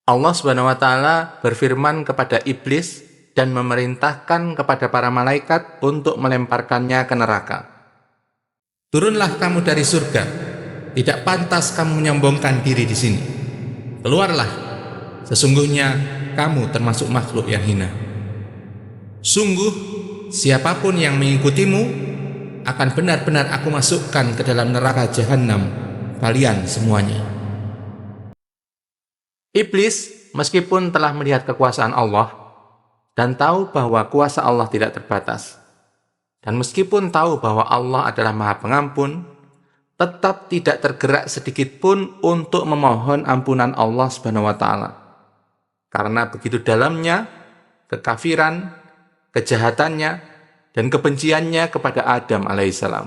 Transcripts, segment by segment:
Allah Subhanahu wa taala berfirman kepada iblis dan memerintahkan kepada para malaikat untuk melemparkannya ke neraka. Turunlah kamu dari surga. Tidak pantas kamu menyombongkan diri di sini. Keluarlah. Sesungguhnya kamu termasuk makhluk yang hina. Sungguh, siapapun yang mengikutimu akan benar-benar aku masukkan ke dalam neraka jahanam kalian semuanya. Iblis, meskipun telah melihat kekuasaan Allah dan tahu bahwa kuasa Allah tidak terbatas, dan meskipun tahu bahwa Allah adalah Maha Pengampun, tetap tidak tergerak sedikit pun untuk memohon ampunan Allah Subhanahu wa taala. Karena begitu dalamnya kekafiran, kejahatannya, dan kebenciannya kepada Adam alaihissalam.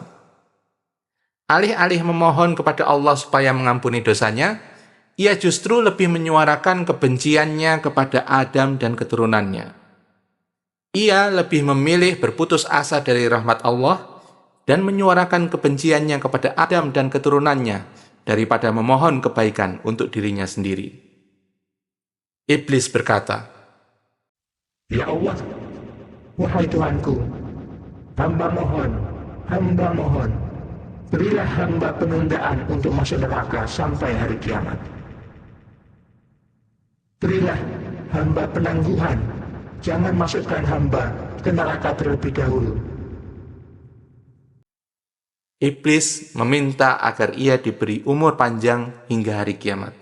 Alih-alih memohon kepada Allah supaya mengampuni dosanya, ia justru lebih menyuarakan kebenciannya kepada Adam dan keturunannya. Ia lebih memilih berputus asa dari rahmat Allah dan menyuarakan kebenciannya kepada Adam dan keturunannya daripada memohon kebaikan untuk dirinya sendiri. Iblis berkata, Ya Allah, wahai Tuhanku, hamba mohon, berilah hamba penundaan untuk masuk neraka sampai hari kiamat. Berilah hamba penangguhan, jangan masukkan hamba ke neraka terlebih dahulu. Iblis meminta agar ia diberi umur panjang hingga hari kiamat.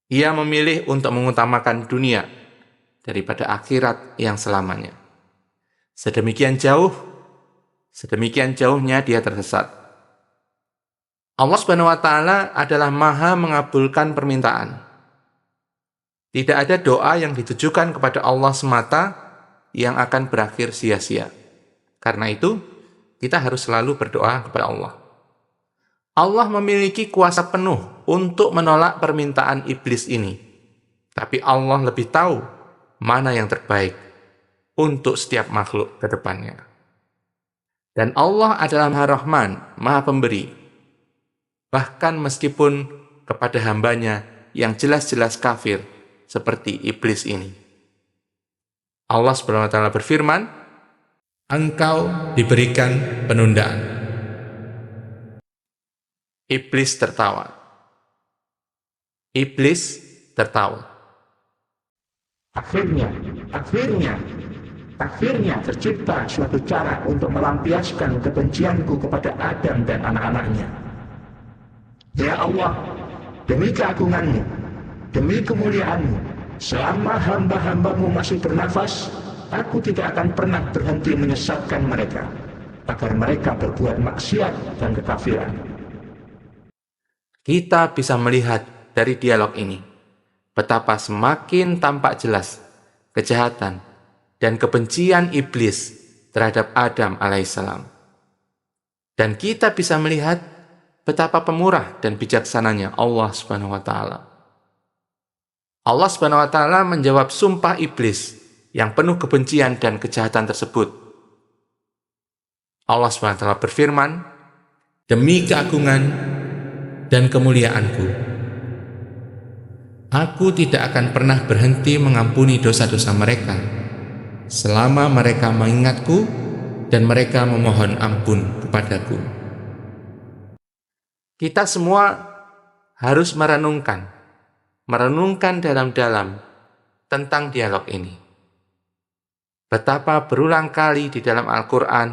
Ia memilih untuk mengutamakan dunia daripada akhirat yang selamanya. Sedemikian jauhnya dia tersesat. Allah Subhanahu wa taala adalah Maha mengabulkan permintaan. Tidak ada doa yang ditujukan kepada Allah semata yang akan berakhir sia-sia. Karena itu, kita harus selalu berdoa kepada Allah. Allah memiliki kuasa penuh untuk menolak permintaan iblis ini. Tapi Allah lebih tahu mana yang terbaik untuk setiap makhluk ke depannya. Dan Allah adalah Maha Rahman, Maha Pemberi. Bahkan meskipun kepada hambanya yang jelas-jelas kafir seperti iblis ini. Allah Subhanahu wa taala berfirman, engkau diberikan penundaan. Iblis tertawa. Akhirnya tercipta suatu cara untuk melampiaskan kebencianku kepada Adam dan anak-anaknya. Ya Allah, demi keagunganmu, demi kemuliaanmu, selama hamba-hambamu masih bernafas, aku tidak akan pernah berhenti menyesatkan mereka, agar mereka berbuat maksiat dan kekafiran. Kita bisa melihat dari dialog ini, betapa semakin tampak jelas kejahatan dan kebencian iblis terhadap Adam alaihissalam. Dan kita bisa melihat betapa pemurah dan bijaksananya Allah Subhanahu wa taala. Allah Subhanahu wa taala menjawab sumpah iblis yang penuh kebencian dan kejahatan tersebut. Allah Subhanahu wa taala berfirman, demi keagungan dan kemuliaanku, aku tidak akan pernah berhenti mengampuni dosa-dosa mereka selama mereka mengingatku dan mereka memohon ampun kepadaku. Kita semua harus merenungkan dalam-dalam tentang dialog ini. Betapa berulang kali di dalam Al-Quran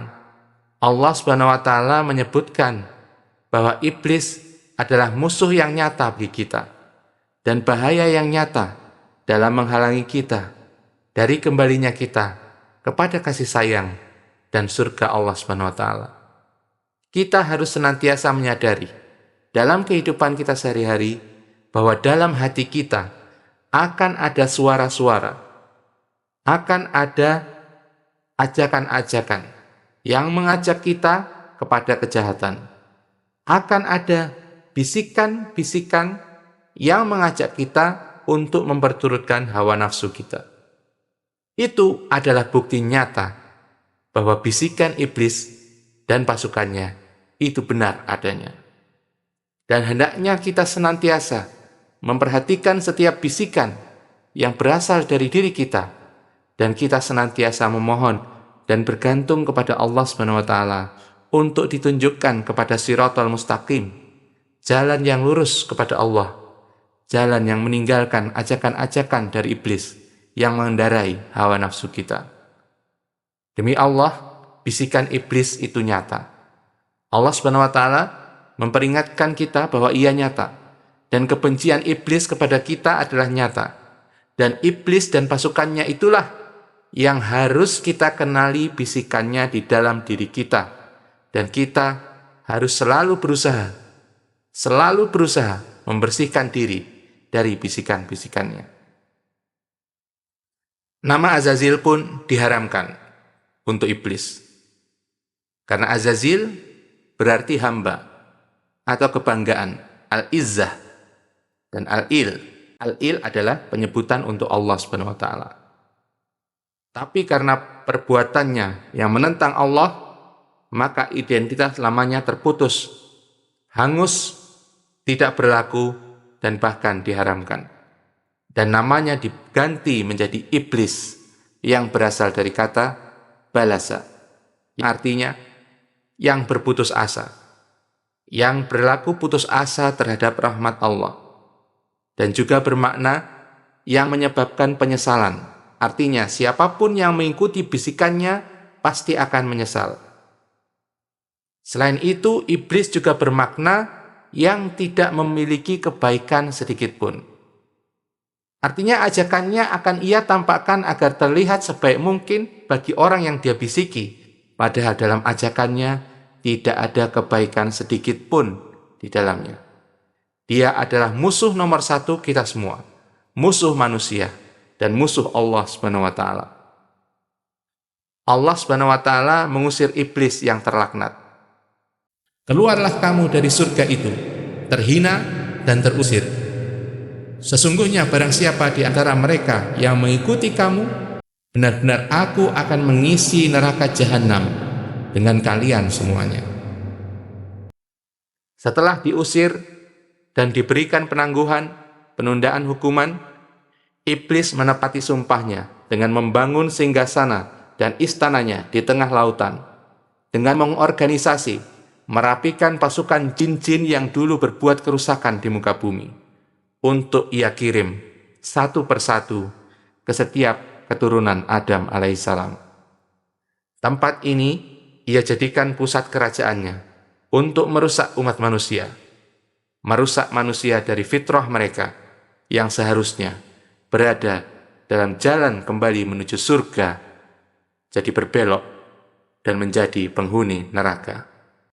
Allah Subhanahu wa taala menyebutkan bahwa iblis adalah musuh yang nyata bagi kita dan bahaya yang nyata dalam menghalangi kita dari kembalinya kita kepada kasih sayang dan surga Allah Subhanahu wa taala. Kita harus senantiasa menyadari dalam kehidupan kita sehari-hari bahwa dalam hati kita akan ada suara-suara, akan ada ajakan-ajakan yang mengajak kita kepada kejahatan. Akan ada bisikan-bisikan yang mengajak kita untuk memperturutkan hawa nafsu kita. Itu adalah bukti nyata bahwa bisikan iblis dan pasukannya itu benar adanya. Dan hendaknya kita senantiasa memperhatikan setiap bisikan yang berasal dari diri kita, dan kita senantiasa memohon dan bergantung kepada Allah SWT untuk ditunjukkan kepada Shiratal Mustaqim, jalan yang lurus kepada Allah, jalan yang meninggalkan ajakan-ajakan dari iblis yang mengendarai hawa nafsu kita. Demi Allah, bisikan iblis itu nyata. Allah SWT memperingatkan kita bahwa ia nyata, dan kebencian iblis kepada kita adalah nyata. Dan iblis dan pasukannya itulah yang harus kita kenali bisikannya di dalam diri kita. Dan kita harus selalu berusaha membersihkan diri dari bisikan-bisikannya. Nama Azazil pun diharamkan untuk iblis. Karena Azazil berarti hamba atau kebanggaan, al-izzah dan al-il. Al-il adalah penyebutan untuk Allah SWT. Tapi karena perbuatannya yang menentang Allah, maka identitas lamanya terputus, hangus, tidak berlaku, dan bahkan diharamkan. Dan namanya diganti menjadi iblis yang berasal dari kata balasa, yang artinya yang berputus asa, yang berlaku putus asa terhadap rahmat Allah, dan juga bermakna yang menyebabkan penyesalan. Artinya siapapun yang mengikuti bisikannya pasti akan menyesal. Selain itu, iblis juga bermakna yang tidak memiliki kebaikan sedikitpun. Artinya ajakannya akan ia tampakkan agar terlihat sebaik mungkin bagi orang yang dia bisiki, padahal dalam ajakannya tidak ada kebaikan sedikitpun di dalamnya. Dia adalah musuh nomor satu kita semua, musuh manusia, dan musuh Allah SWT. Allah SWT mengusir iblis yang terlaknat. Keluarlah kamu dari surga itu, terhina dan terusir. Sesungguhnya barang siapa di antara mereka yang mengikuti kamu, benar-benar aku akan mengisi neraka jahanam dengan kalian semuanya. Setelah diusir dan diberikan penangguhan, penundaan hukuman, iblis menepati sumpahnya dengan membangun singgasana dan istananya di tengah lautan, dengan mengorganisasi, merapikan pasukan jin-jin yang dulu berbuat kerusakan di muka bumi, untuk ia kirim satu persatu ke setiap keturunan Adam alaihissalam. Tempat ini ia jadikan pusat kerajaannya untuk merusak umat manusia, merusak manusia dari fitrah mereka yang seharusnya berada dalam jalan kembali menuju surga, jadi berbelok dan menjadi penghuni neraka.